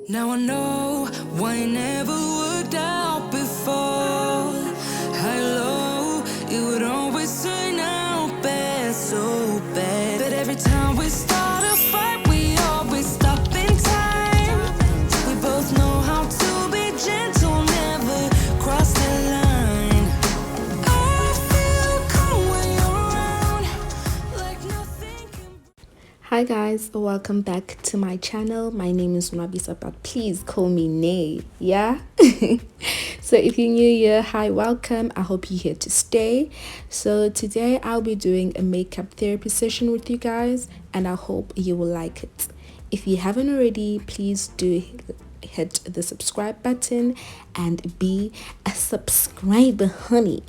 Now I know why it never worked out before. High low, it would always turn out bad, so bad. But every time we start a fight, we always stop in time. We both know how to be gentle, never cross the line. I feel calm when you're around, like nothing can. Hi guys, welcome back to my channel. My name is Nwabisa, but please call me Nay, yeah? So if you're new here, hi, welcome. I hope you're here to stay. So today I'll be doing a makeup therapy session with you guys, and I hope you will like it. If you haven't already, please do hit the subscribe button and be a subscriber, honey.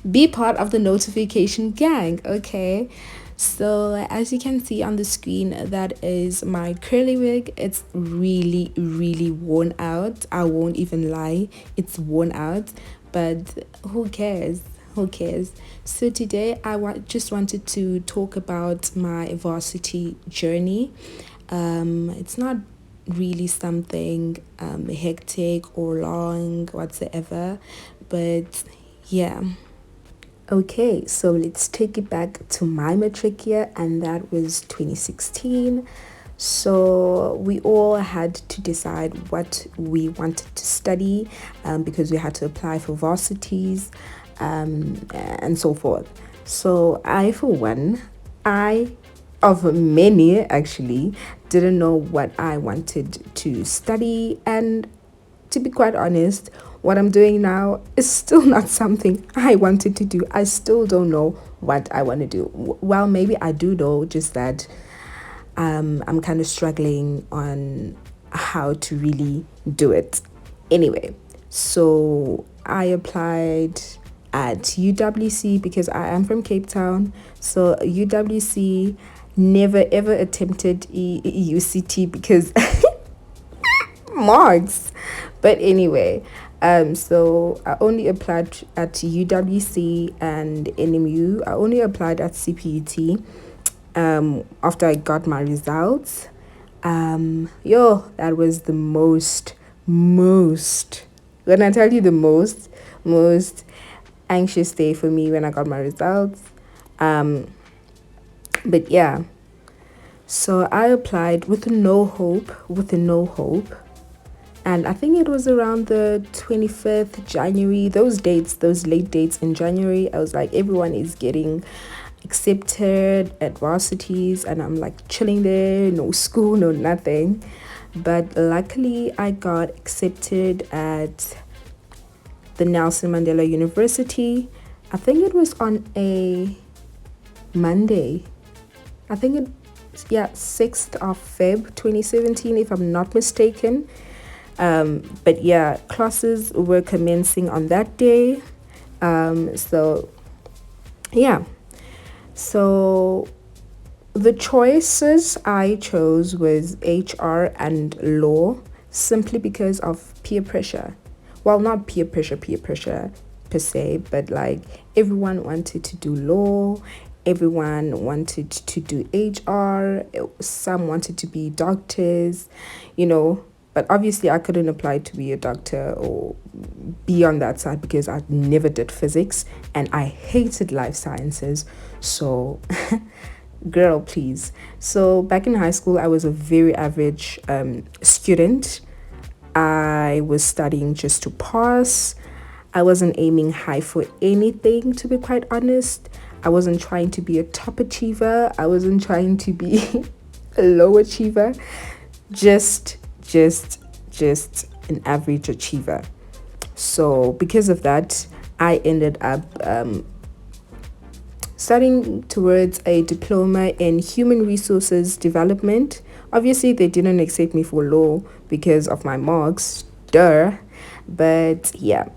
Be part of the notification gang, okay? So as you can see on the screen, that is my curly wig. It's really worn out. I won't even lie, it's worn out, but who cares? So today just wanted to talk about my varsity journey. It's not really something hectic or long whatsoever, but yeah. Okay, so let's take it back to my matric year, and that was 2016. So we all had to decide what we wanted to study because we had to apply for varsities and so forth. So I, for one, of many actually, didn't know what I wanted to study, and to be quite honest, what I'm doing now is still not something I wanted to do. I still don't know what I want to do. Well, maybe I do know, just that I'm kind of struggling on how to really do it. Anyway, so I applied at UWC because I am from Cape Town. So UWC, never ever attempted UCT because marks. But anyway, so I only applied at UWC and NMU. I only applied at CPUT after I got my results. That was the most, when I tell you the most anxious day for me when I got my results. But yeah, so I applied with no hope, and I think it was around the 25th January, those late dates in January. I was like, everyone is getting accepted at varsities, and I'm like chilling there, no school, no nothing. But luckily I got accepted at the Nelson Mandela University. I think it was on a Monday. I think it, yeah, 6th of Feb 2017, if I'm not mistaken. But yeah, classes were commencing on that day. So yeah, so the choices I chose was HR and law, simply because of peer pressure. Well, not peer pressure per se, but like everyone wanted to do law, everyone wanted to do HR, some wanted to be doctors, but obviously I couldn't apply to be a doctor or be on that side because I never did physics and I hated life sciences. So girl, please. So back in high school, I was a very average student. I was studying just to pass. I wasn't aiming high for anything, to be quite honest. I wasn't trying to be a top achiever. I wasn't trying to be a low achiever. Just an average achiever. So because of that, I ended up studying towards a diploma in human resources development. Obviously, they didn't accept me for law because of my marks, duh. But yeah,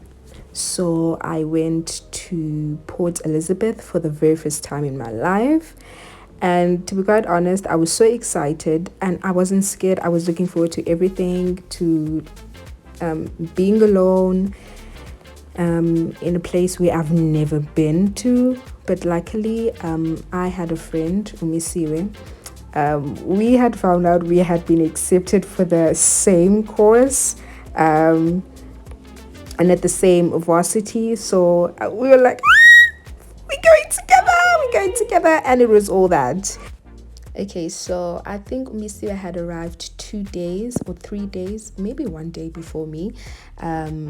so I went to Port Elizabeth for the very first time in my life. And to be quite honest, I was so excited and I wasn't scared. I was looking forward to everything, to being alone in a place where I've never been to. But luckily, I had a friend, Umisiwe, We had found out we had been accepted for the same course, and at the same varsity. So we were like, we're going together, and it was all that. Okay, so I think Misia had arrived 2 days or 3 days, maybe one day before me.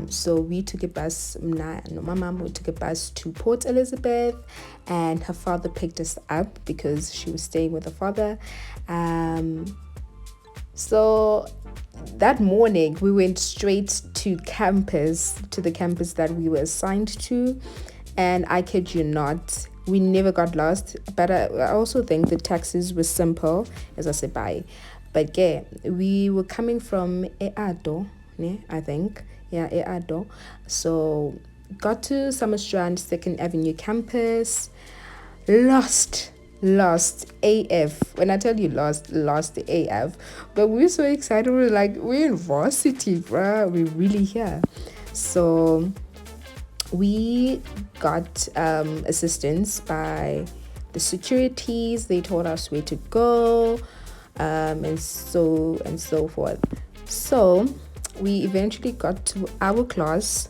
So we took a bus, my mom, we took a bus to Port Elizabeth, and her father picked us up because she was staying with her father. So that morning we went straight to campus, to the campus that we were assigned to, and I kid you not, we never got lost. But I also think the taxis were simple, as I said, bye. But yeah, we were coming from Eado, I think, yeah, Eado. So got to Summerstrand 2nd Avenue campus. Lost AF. When I tell you lost AF. But we were so excited. We were like, we're in varsity, bruh. We're really here. So we got assistance by the securities. They told us where to go, and so forth. So we eventually got to our class,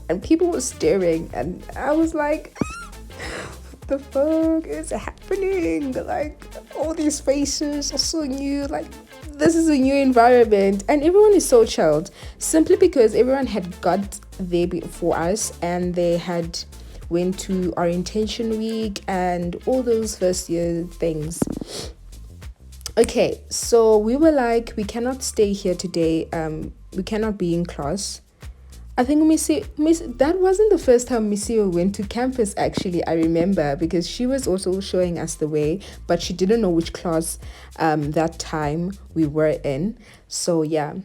and people were staring, and I was like, the fuck is happening? Like, all these faces are so new. Like, this is a new environment, and everyone is so chilled, simply because everyone had got there before us, and they had went to orientation week and all those first year things. Okay, so we were like, we cannot stay here today. We cannot be in class. I think that wasn't the first time Missy went to campus, actually. I remember, because she was also showing us the way, but she didn't know which class that time we were in. So yeah,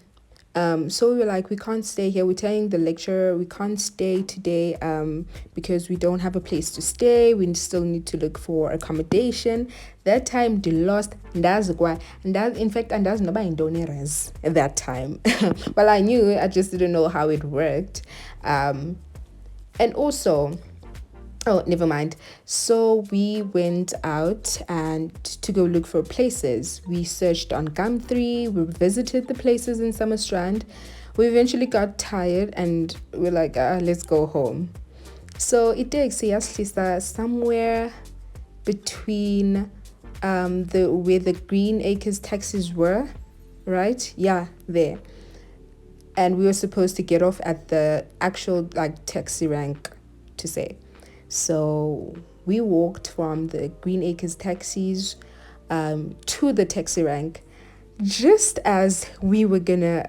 so we were like, we can't stay here. We're telling the lecturer we can't stay today because we don't have a place to stay. We still need to look for accommodation. That time they lost ndazikwa, and in fact and that's not in donors at that time. Well, I knew, I just didn't know how it worked. And also, oh, never mind. So we went out and to go look for places. We searched on Gumtree. We visited the places in Summerstrand. We eventually got tired and we're like, let's go home. So it takes us somewhere between where the Green Acres taxis were, right? Yeah, there. And we were supposed to get off at the actual like taxi rank, to say. So we walked from the Green Acres taxis to the taxi rank. Just as we were gonna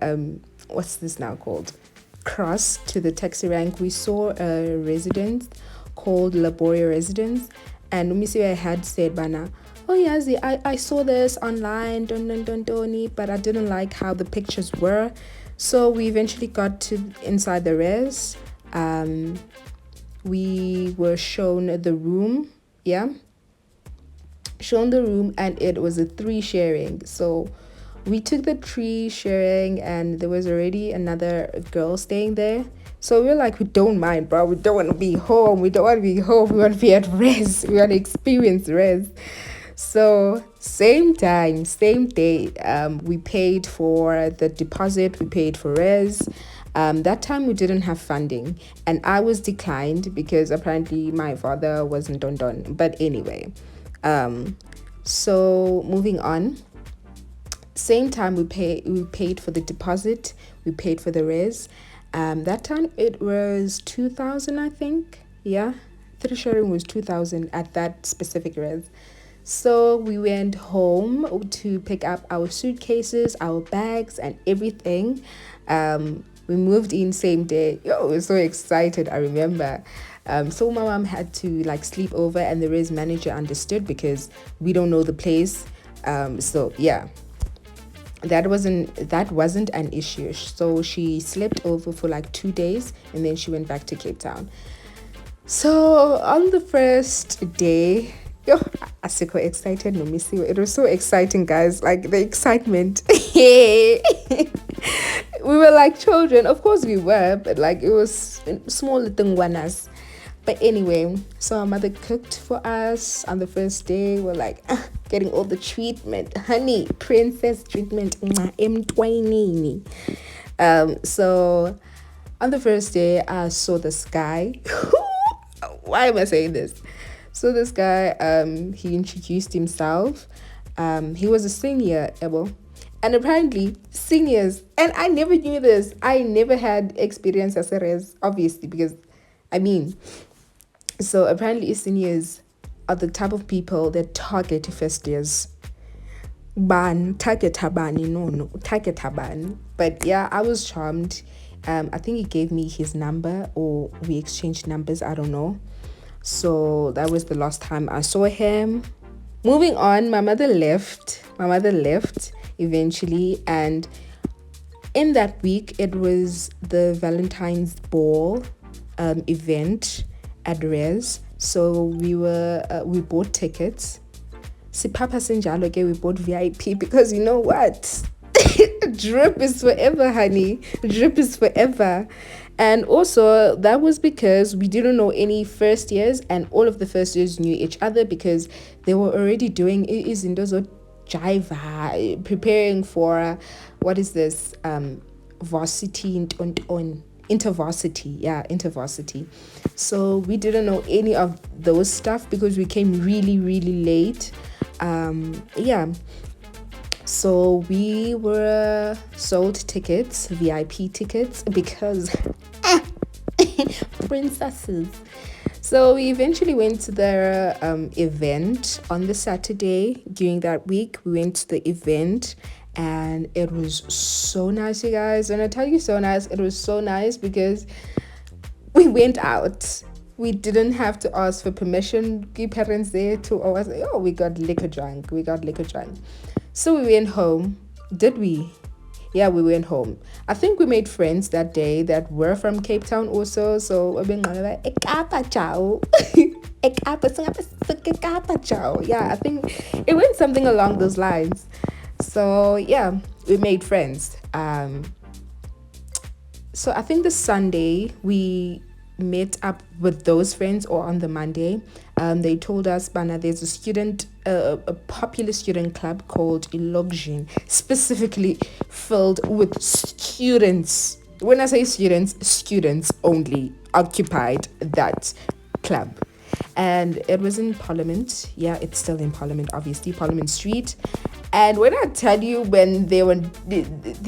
what's this now called, cross to the taxi rank, we saw a residence called Laboria Residence, and Umisi had said, Bana, oh yes, I saw this online, but I didn't like how the pictures were. So we eventually got to inside the res. We were shown the room, and it was a 3 sharing. So we took the 3 sharing, and there was already another girl staying there. So we were like, we don't mind, bro. We don't want to be home. We want to be at res. We want to experience res. So same time, same day, we paid for the deposit, we paid for res. That time we didn't have funding, and I was declined because apparently my father wasn't done. But anyway, so moving on. Same time we paid for the deposit, we paid for the res. That time it was 2,000, I think. Yeah, 3 sharing was 2,000 at that specific res. So we went home to pick up our suitcases, our bags, and everything. We moved in same day. Yo, we were so excited, I remember. So my mom had to like sleep over, and the res manager understood because we don't know the place. So yeah, that wasn't an issue. So she slept over for like 2 days, and then she went back to Cape Town. So on the first day, yo, I was so excited. No, missy. It was so exciting, guys. Like the excitement. We were like children. Of course we were, but like it was small little ones. But anyway, so our mother cooked for us on the first day. We're like getting all the treatment, honey, princess treatment. So on the first day, I saw this guy. Why am I saying this? So this guy, he introduced himself. He was a senior, Ebo. And apparently, seniors, and I never knew this. I never had experience as a res, obviously, because, I mean, so apparently seniors are the type of people that target first years. Target habani, no, target habani. But yeah, I was charmed. I think he gave me his number, or we exchanged numbers, I don't know. So that was the last time I saw him. Moving on, my mother left eventually, and in that week it was the Valentine's ball event at Res. So we bought tickets. Sipapa Sinjalo, okay, we bought VIP because you know what? Drip is forever, honey. Drip is forever. And also that was because we didn't know any first years, and all of the first years knew each other because they were already doing izinto jiva, preparing for what is this varsity on intervarsity. So we didn't know any of those stuff because we came really late. So we were sold tickets, VIP tickets, because princesses. So we eventually went to the event on the Saturday. During that week, we went to the event, and it was so nice, you guys. When I tell you so nice, it was so nice because we went out. We didn't have to ask for permission. The parents there to always say, oh, we got liquor drunk. So we went home. Did we? Yeah, we went home. I think we made friends that day that were from Cape Town also. So yeah, I think it went something along those lines. So yeah, we made friends. So I think the Sunday we met up with those friends, or on the Monday, they told us, Bana, there's a popular student club called Ilogin, specifically filled with students. When I say students only occupied that club. And it was in Parliament. Yeah, it's still in Parliament, obviously, Parliament Street. And when I tell you, when they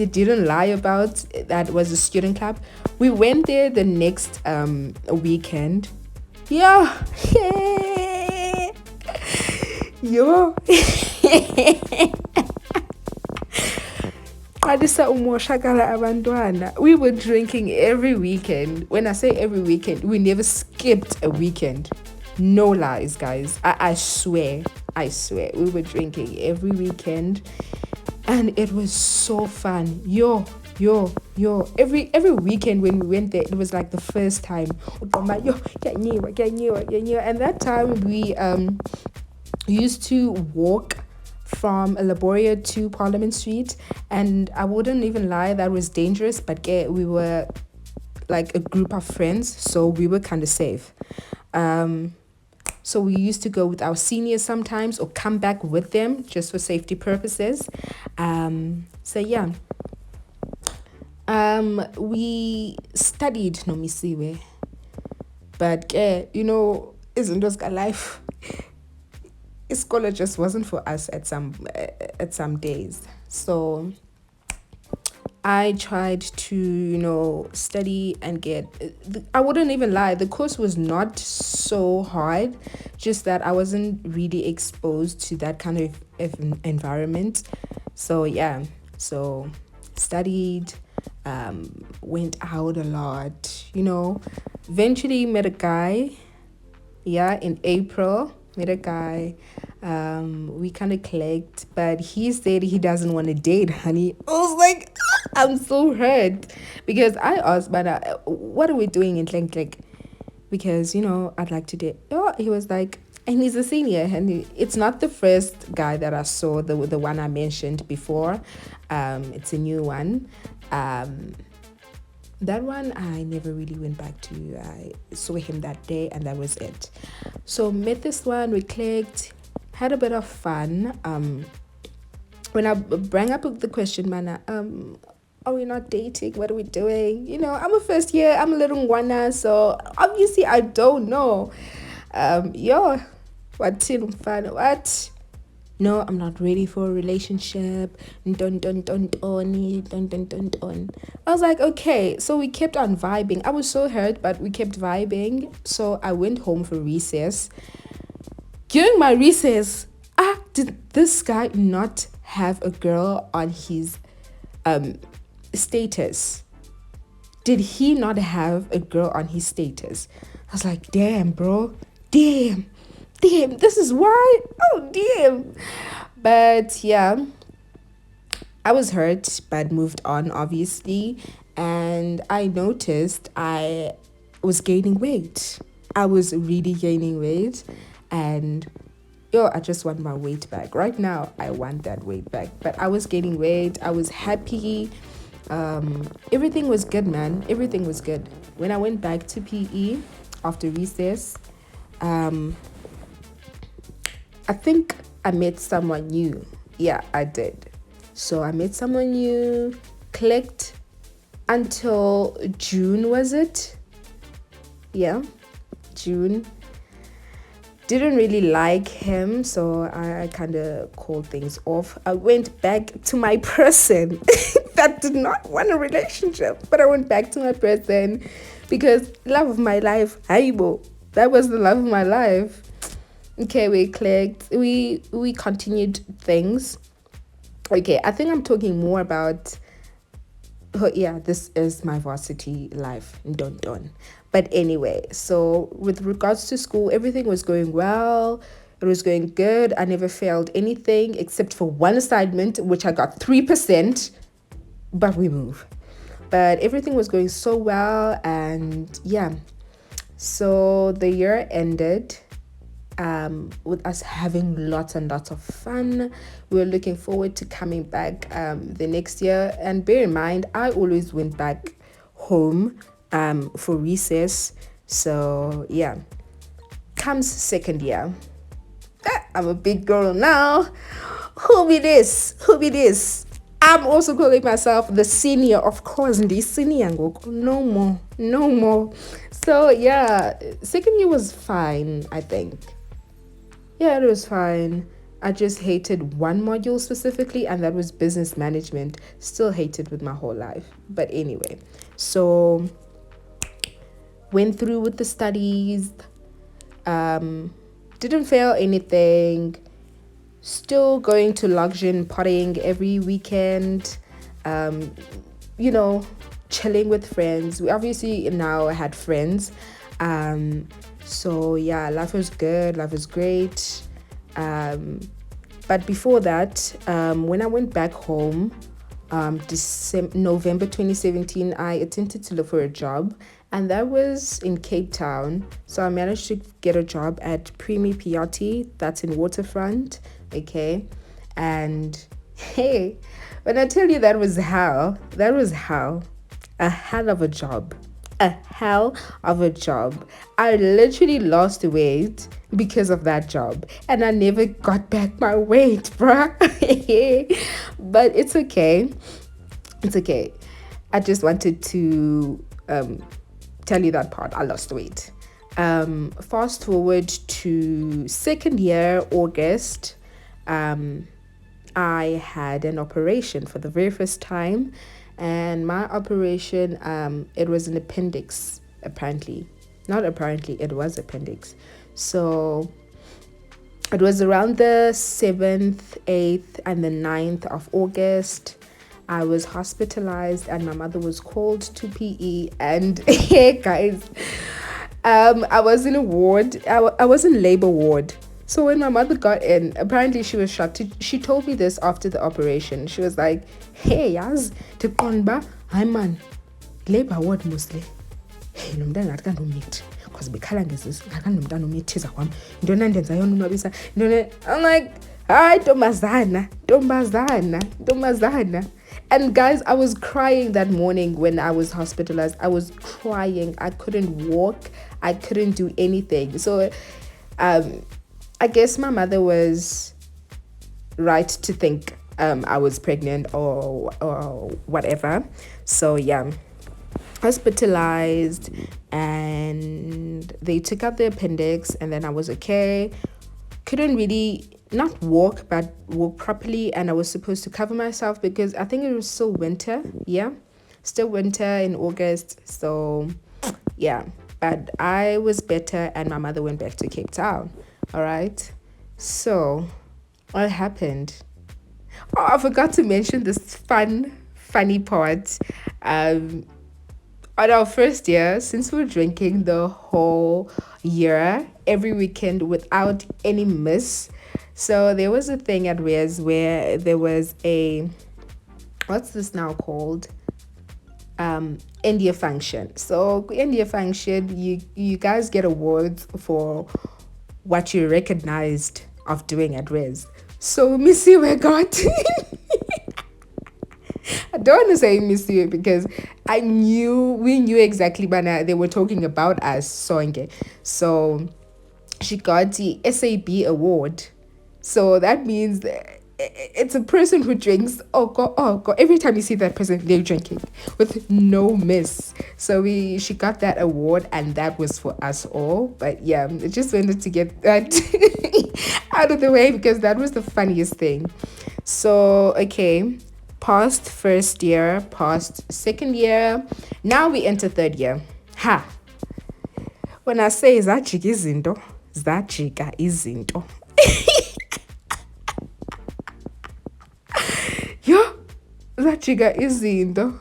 didn't lie about that was a student club, we went there the next weekend. Yeah. Yo. We were drinking every weekend. When I say every weekend, we never skipped a weekend. No lies, guys. I swear. We were drinking every weekend, and it was so fun. Yo. Every weekend when we went there, it was like the first time. And that time we used to walk from Laboria to Parliament Street, and I wouldn't even lie, that was dangerous, but we were like a group of friends, so we were kind of safe. So we used to go with our seniors sometimes, or come back with them just for safety purposes. So yeah, we studied Nomisiwe, but isn't those life? School just wasn't for us at some days. So I tried to study and I wouldn't even lie, the course was not so hard, just that I wasn't really exposed to that kind of environment. So yeah, so studied, went out a lot, eventually met a guy. Yeah, in April, met a guy. We kind of clicked, but he said he doesn't want to date, honey. I was like, I'm so hurt, because I asked, but what are we doing in Click? Because I'd like to date. Oh, he was like, and he's a senior, and it's not the first guy that I saw, the one I mentioned before. It's a new one. that one I never really went back to. I saw him that day and that was it. So met this one, we clicked, had a bit of fun. When I bring up the question, man, are we not dating? What are we doing? You know, I'm a first year, I'm a little wanna, so obviously I don't know. Yo, what? No, I'm not ready for a relationship. Dun, dun, dun, dun, dun, dun, dun, dun. I was like, okay. So we kept on vibing. I was so hurt, but we kept vibing. So I went home for recess. During my recess, did this guy not have a girl on his status? Did he not have a girl on his status? I was like, damn, bro. Damn, this is why. Oh, damn. But yeah, I was hurt, but moved on, obviously. And I noticed I was gaining weight. I was really gaining weight. And I just want my weight back. Right now, I want that weight back. But I was gaining weight. I was happy. Everything was good, man. Everything was good. When I went back to PE after recess, I think I met someone new. Yeah, I did. So I met someone new, clicked until June, was it? Yeah, June. Didn't really like him, so I kind of called things off. I went back to my person that did not want a relationship, but I went back to my person because love of my life, Haibo. That was the love of my life. Okay, we clicked. We continued things. Okay, I think I'm talking more about. Oh yeah, this is my varsity life. Don't. But anyway, so with regards to school, everything was going well. It was going good. I never failed anything except for one assignment, which I got 3%. But we move. But everything was going so well, and yeah. So the year ended. With us having lots and lots of fun. We were looking forward to coming back the next year. And bear in mind, I always went back home for recess. So yeah, comes second year. I'm a big girl now. Who be this? I'm also calling myself the senior, of course. The senior, no more. So yeah, second year was fine, I think. Yeah, it was fine. I just hated one module specifically, and that was business management. Still hated with my whole life. But anyway, so went through with the studies. Didn't fail anything. Still going to Luxon partying every weekend. Chilling with friends. We obviously now had friends. So yeah, life was good, life was great. But before that, when I went back home, November 2017, I attempted to look for a job, and that was in Cape Town. So I managed to get a job at Primi Piatti, that's in Waterfront, okay? And hey, when I tell you that was hell. A hell of a job. I literally lost weight because of that job, and I never got back my weight, bruh. But it's okay. I just wanted to tell you that part. I lost weight. Fast forward to second year, August. I had an operation for the very first time. And my operation, it was an appendix, apparently. Not apparently, it was appendix. So it was around the 7th, 8th, and the 9th of August. I was hospitalized and my mother was called to PE. And hey, guys, I was in a ward. I was in labor ward. So when my mother got in, apparently she was shocked. She told me this after the operation. She was like, hey, yaz, tiqonba, hi man, labor ward mostly. Hey, nomntana ngathi kanti umithi. Because bekhala ngezisi, ngathi nomntana umithiza kwami. Ntona ndenza yona unwabisa. I'm like, hayi ntombazana. And guys, I was crying that morning when I was hospitalized. I was crying. I couldn't walk. I couldn't do anything. So I guess my mother was right to think I was pregnant or whatever. So yeah, hospitalized, and they took out the appendix, and then I was okay. Couldn't really not walk, but walk properly, and I was supposed to cover myself because I think it was still winter. Yeah, still winter in August. So yeah, but I was better, and my mother went back to Cape Town. All right. So what happened? Oh, I forgot to mention this funny part. On our first year, since we were drinking the whole year, every weekend without any miss. So there was a thing at Rez where there was a, what's this now called? India function. So India function, you guys get awards for what you recognized of doing at Rez. So Missy we got I don't want to say miss you because we knew exactly, but they were talking about us, Songe. So she got the SAB award. So that means it's a person who drinks. Oh God. Every time you see that person, they're drinking with no miss. So she got that award, and that was for us all. But yeah, I just wanted to get that out of the way because that was the funniest thing. So okay, past first year, past second year, now we enter third year. Ha! When I say zajika izinto. Yo, zajika izinto.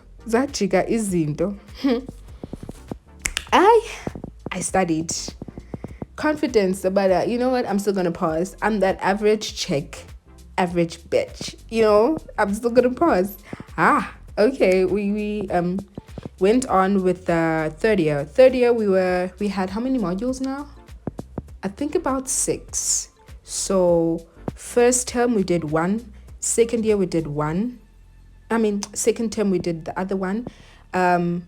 I studied. Confidence, but you know what? I'm still gonna pause. I'm that average chick, average bitch. I'm still gonna pause. Okay. We went on with the third year. Third year we had how many modules now? I think about 6. So first term we did 1. Second year we did 1. Second term we did the other one. And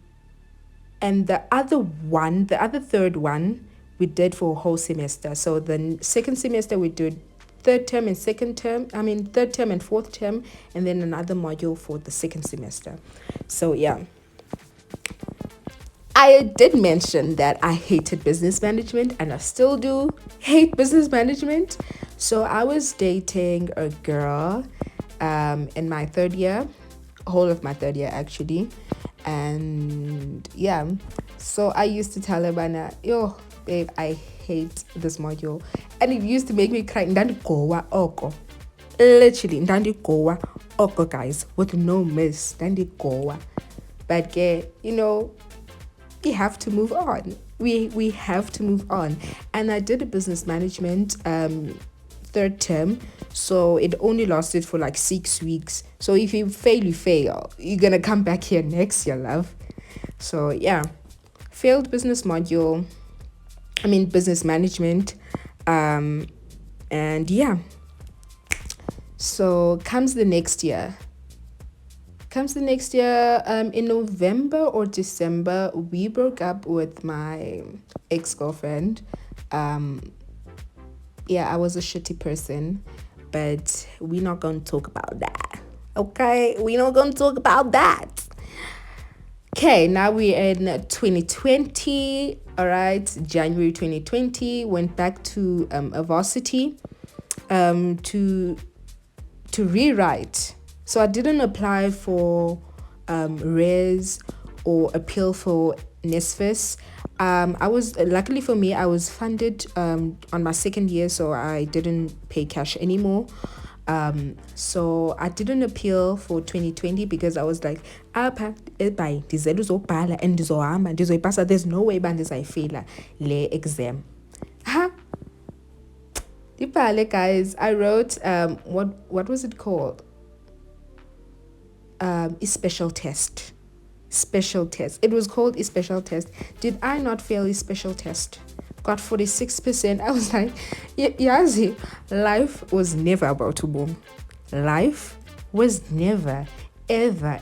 the other third one we did for a whole semester. So the second semester we did third term and fourth term, and then another module for the second semester. So yeah, I did mention that I hated business management, and I still do hate business management. So I was dating a girl in my third year, whole of my third year actually. And yeah, so I used to tell her, yo babe, I hate this module, and it used to make me cry. Ndandigowa oko, literally ndandigowa oko, guys, with no miss. Ndandigowa. But we have to move on. We have to move on. And I did a business management third term, so it only lasted for like 6 weeks. So if you fail, you fail. You're gonna come back here next year, love. So yeah, failed business management. And yeah, so comes the next year, in November or December, we broke up with my ex-girlfriend. I was a shitty person, but we're not gonna talk about that. Okay, we're not gonna talk about that. Okay, now we're in 2020. All right, January 2020, went back to a Varsity to rewrite. So I didn't apply for res or appeal for NSFAS. Luckily for me, I was funded on my second year, so I didn't pay cash anymore. So I didn't appeal for 2020 because I was like, there's no way I fail le exam. Guys, I wrote what was it called? A special test. It was called a special test. Did I not fail a special test? Got 46%. I was like, Yazi, life was never about to boom. Life was never, ever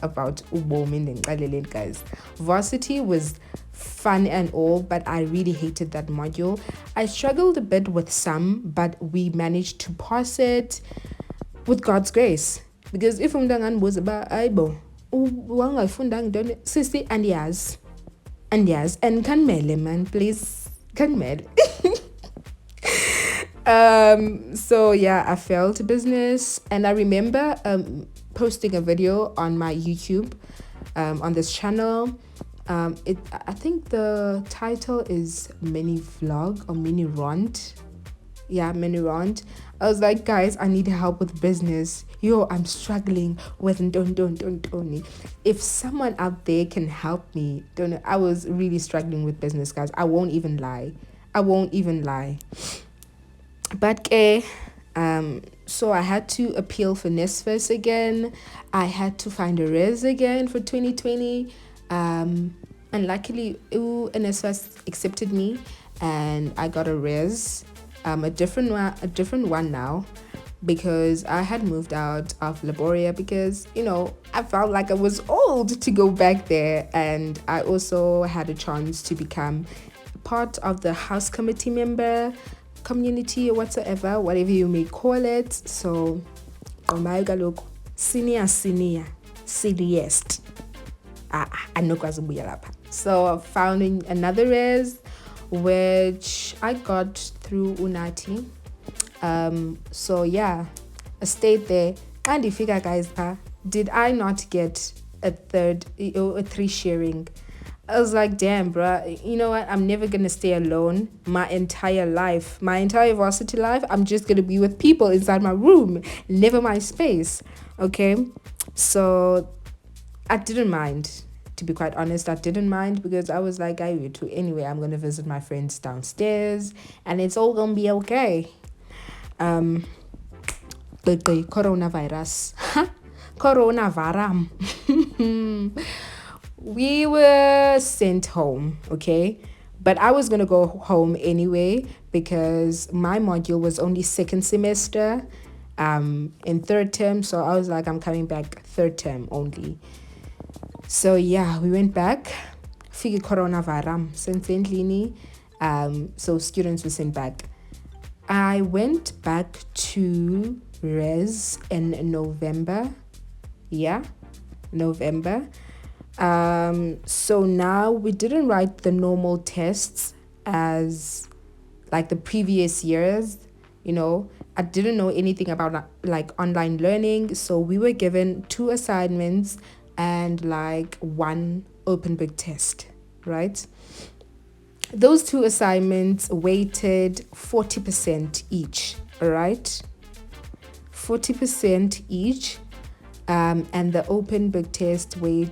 about ubomi ndengiqaleleni, guys. Varsity was fun and all, but I really hated that module. I struggled a bit with some, but we managed to pass it with God's grace. Because if umntangani buza ba ayibo wangayifundanga ntoni sisi andiyazi and kanimele man, please kanimele. So yeah, I failed business, and I remember posting a video on my YouTube on this channel. I think the title is mini vlog or mini rant. Yeah, mini rant. I was like, guys, I need help with business. Yo, I'm struggling with don't. If someone out there can help me, don't. I was really struggling with business, guys. I won't even lie. But so I had to appeal for NSFAS again. I had to find a res again for 2020. And luckily, NSFAS accepted me, and I got a res, a different one now, because I had moved out of Laboria because, I felt like I was old to go back there, and I also had a chance to become part of the house committee member, community, or whatsoever, whatever you may call it. So senior serious. So I found another res, which I got through Unati. So yeah, I stayed there. And if you guys, did I not get a 3 sharing? I was like, damn, bruh, you know what? I'm never going to stay alone my entire life. My entire varsity life, I'm just going to be with people inside my room, never my space, okay? So I didn't mind, to be quite honest. I didn't mind because I was like, anyway, I'm going to visit my friends downstairs and it's all going to be okay. Coronavirus. Coronavirus. We were sent home, okay? But I was going to go home anyway because my module was only second semester in third term. So I was like, I'm coming back third term only. So yeah, we went back. Figi coronavirus. So students were sent back. I went back to res in November. Yeah, November. So now we didn't write the normal tests as like the previous years. I didn't know anything about like online learning. So we were given 2 assignments and like 1 open book test, right? Those 2 assignments weighted 40% each, all right? 40% each. And the open book test weighed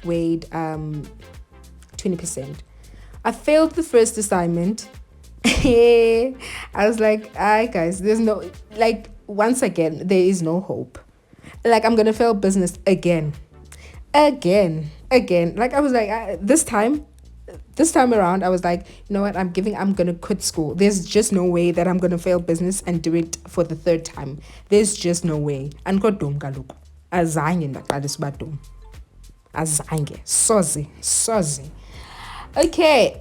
20%. I failed the first assignment. I was like, guys, there's no, like, once again, there is no hope. Like, I'm gonna fail business again. Like, I was like, this time around, I was like, you know what, I'm gonna quit school. There's just no way that I'm gonna fail business and do it for the 3rd time. There's just no way. And kodum kaloku azange ndaqalisa uba dum. Azange soze. Okay.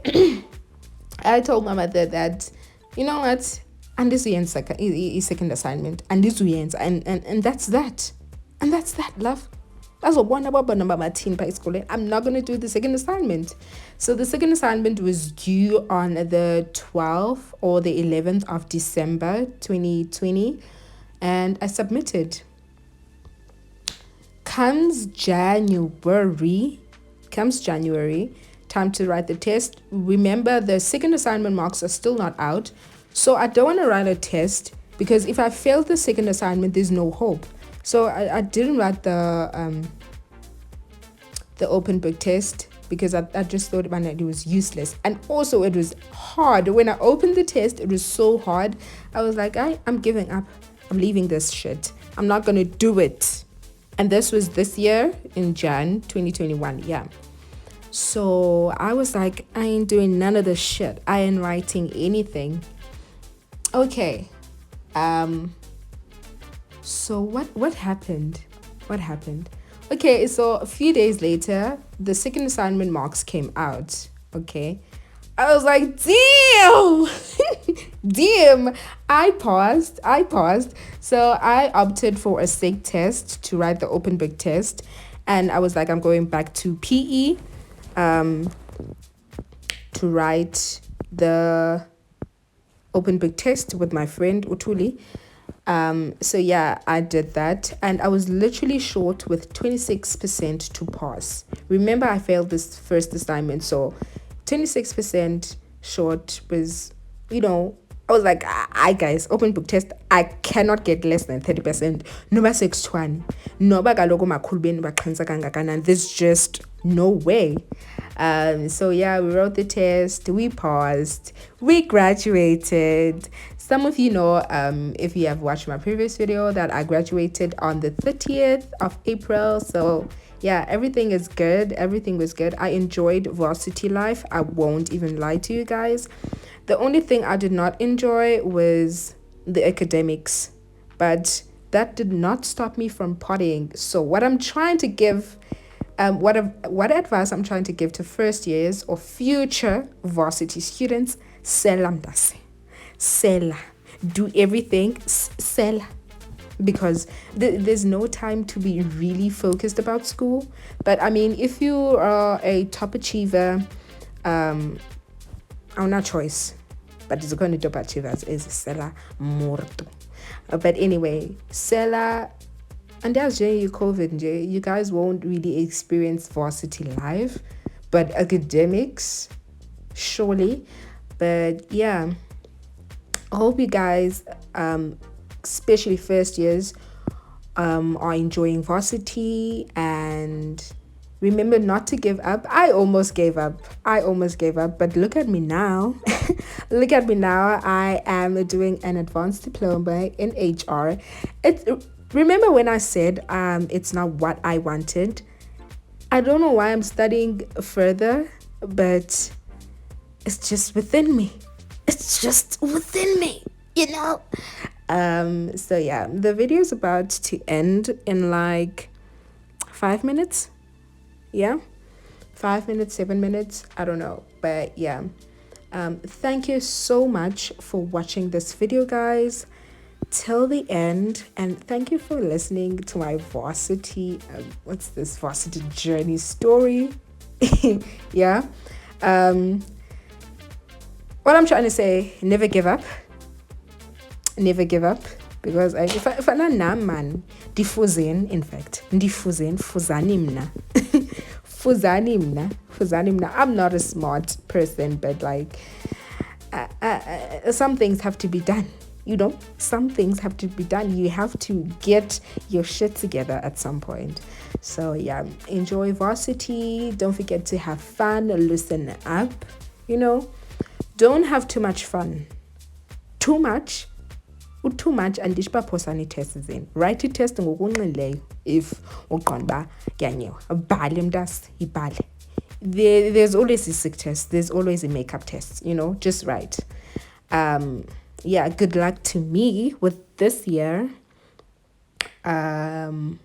I told my mother that, you know what, and this is second assignment, and this is and that's that. And that's that, love. That's what one about number teen by school. I'm not gonna do the second assignment. So the second assignment was due on the 12th or the 11th of December 2020, and I submitted. Comes January, time to write the test. Remember, the second assignment marks are still not out, so I don't want to write a test because if I fail the second assignment, there's no hope. So I didn't write the open book test because I just thought about it was useless, and also it was hard. When I opened the test, it was so hard. I was like, I'm giving up. I'm leaving this shit. I'm not gonna do it. And this was this year in Jan 2021. Yeah. So I was like, I ain't doing none of this shit. I ain't writing anything. Okay. So what happened? What happened? Okay, so a few days later, the second assignment marks came out. Okay. I was like, damn, damn. I paused. So I opted for a SIG test to write the open book test. And I was like, I'm going back to PE to write the open book test with my friend Utuli. So yeah, I did that, and I was literally short with 26% to pass. Remember, I failed this first assignment, so 26% short was, I was like, I guys, open book test, I cannot get less than 30%. Noba 6-1. Noba kaloku makhulu beni baxhensa kangakanani. There's just no way. So yeah, we wrote the test, we passed, we graduated. Some of you know, if you have watched my previous video, that I graduated on the 30th of April. So yeah, everything is good. Everything was good. I enjoyed varsity life. I won't even lie to you guys. The only thing I did not enjoy was the academics, but that did not stop me from partying. So what I'm trying to give, what advice I'm trying to give to first years or future varsity students: sell sell, do everything, sell, because there's no time to be really focused about school. But I mean, if you are a top achiever, our choice, but it's going to top achievers is Sela Morto. But anyway, Sela, and that's you COVID, you guys won't really experience varsity life, but academics, surely. But yeah, I hope you guys, especially first years, are enjoying varsity, and remember not to give up. I almost gave up, but look at me now. I am doing an advanced diploma in HR. Remember when I said it's not what I wanted? I don't know why I'm studying further, but it's just within me. So yeah, the video is about to end in like 5 minutes. Yeah, 5 minutes, 7 minutes, I don't know, but yeah. Thank you so much for watching this video, guys, till the end, and thank you for listening to my varsity varsity journey story. Yeah. What I'm trying to say, never give up, because if I nam man difuzin, in fact difuzin fuzani mna fuzani mna. I'm not a smart person, but like some things have to be done. Some things have to be done. You have to get your shit together at some point. So yeah, enjoy varsity. Don't forget to have fun, loosen up. Don't have too much fun. Too much and phosani tests in. Write a test ngokunxileyo if uqonda kuyanyewa. Bhale mntasi, ibhale. There's always a sick test. There's always a makeup test. Just write. Yeah, good luck to me with this year. And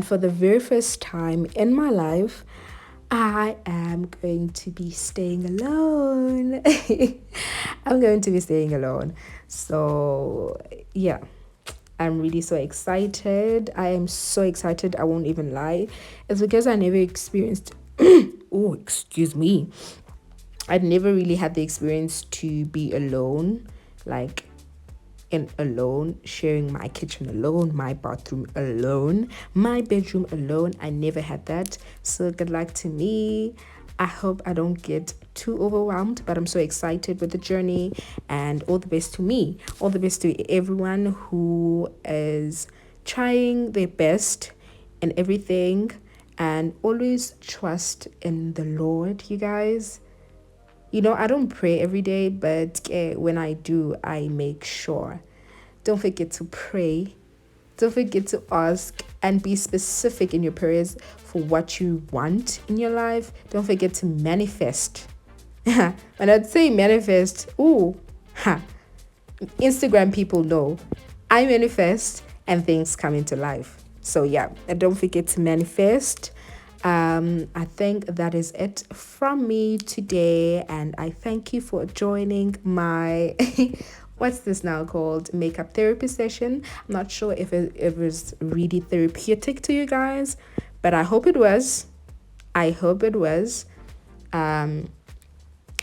for the very first time in my life, I am going to be staying alone. So yeah, I'm really so excited. I am so excited, I won't even lie. It's because I never experienced oh, excuse me. I'd never really had the experience to be alone, like alone, sharing my kitchen alone, my bathroom alone, my bedroom alone. I never had that. So good luck to me. I hope I don't get too overwhelmed, but I'm so excited with the journey, and all the best to me. All the best to everyone who is trying their best and everything, and always trust in the Lord, you guys. I don't pray every day, but when I do, I make sure. Don't forget to pray. Don't forget to ask and be specific in your prayers for what you want in your life. Don't forget to manifest. When I'd say manifest, Instagram people know I manifest and things come into life. So yeah, and don't forget to manifest. I think that is it from me today, and I thank you for joining my what's this now called, makeup therapy session. I'm not sure if it was really therapeutic to you guys, but I hope it was. I hope it was. Um,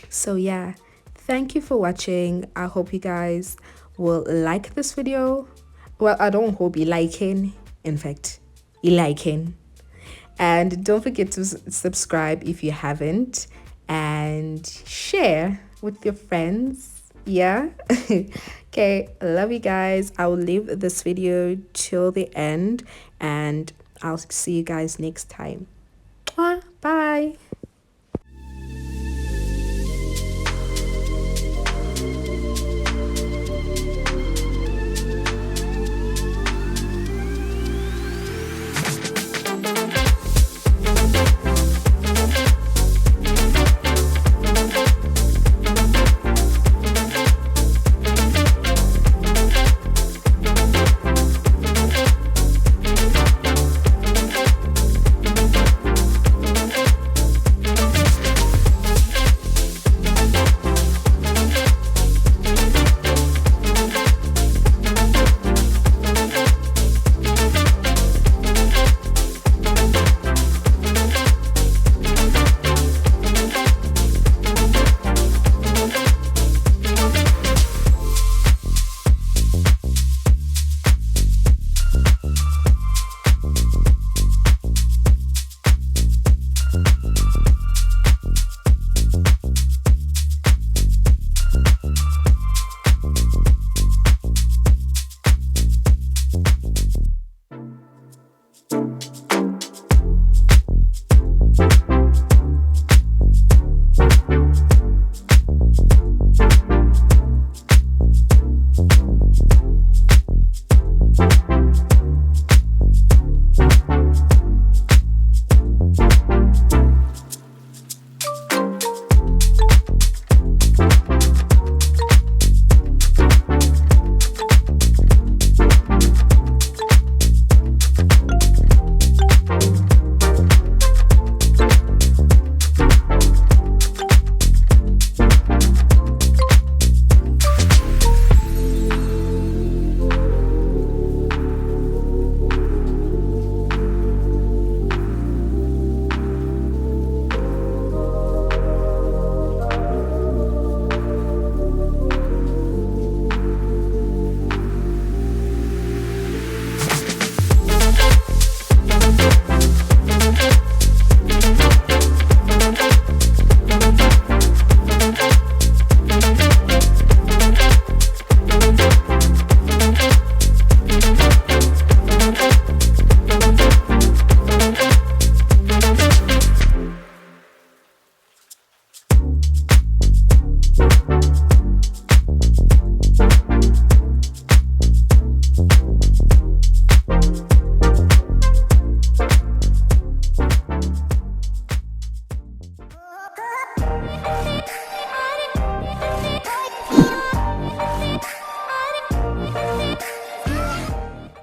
so yeah, thank you for watching. I hope you guys will like this video. Well, I don't hope you liking. In fact, you liking. And don't forget to subscribe if you haven't, and share with your friends. Yeah. Okay, love you guys. I will leave this video till the end, and I'll see you guys next time. Bye.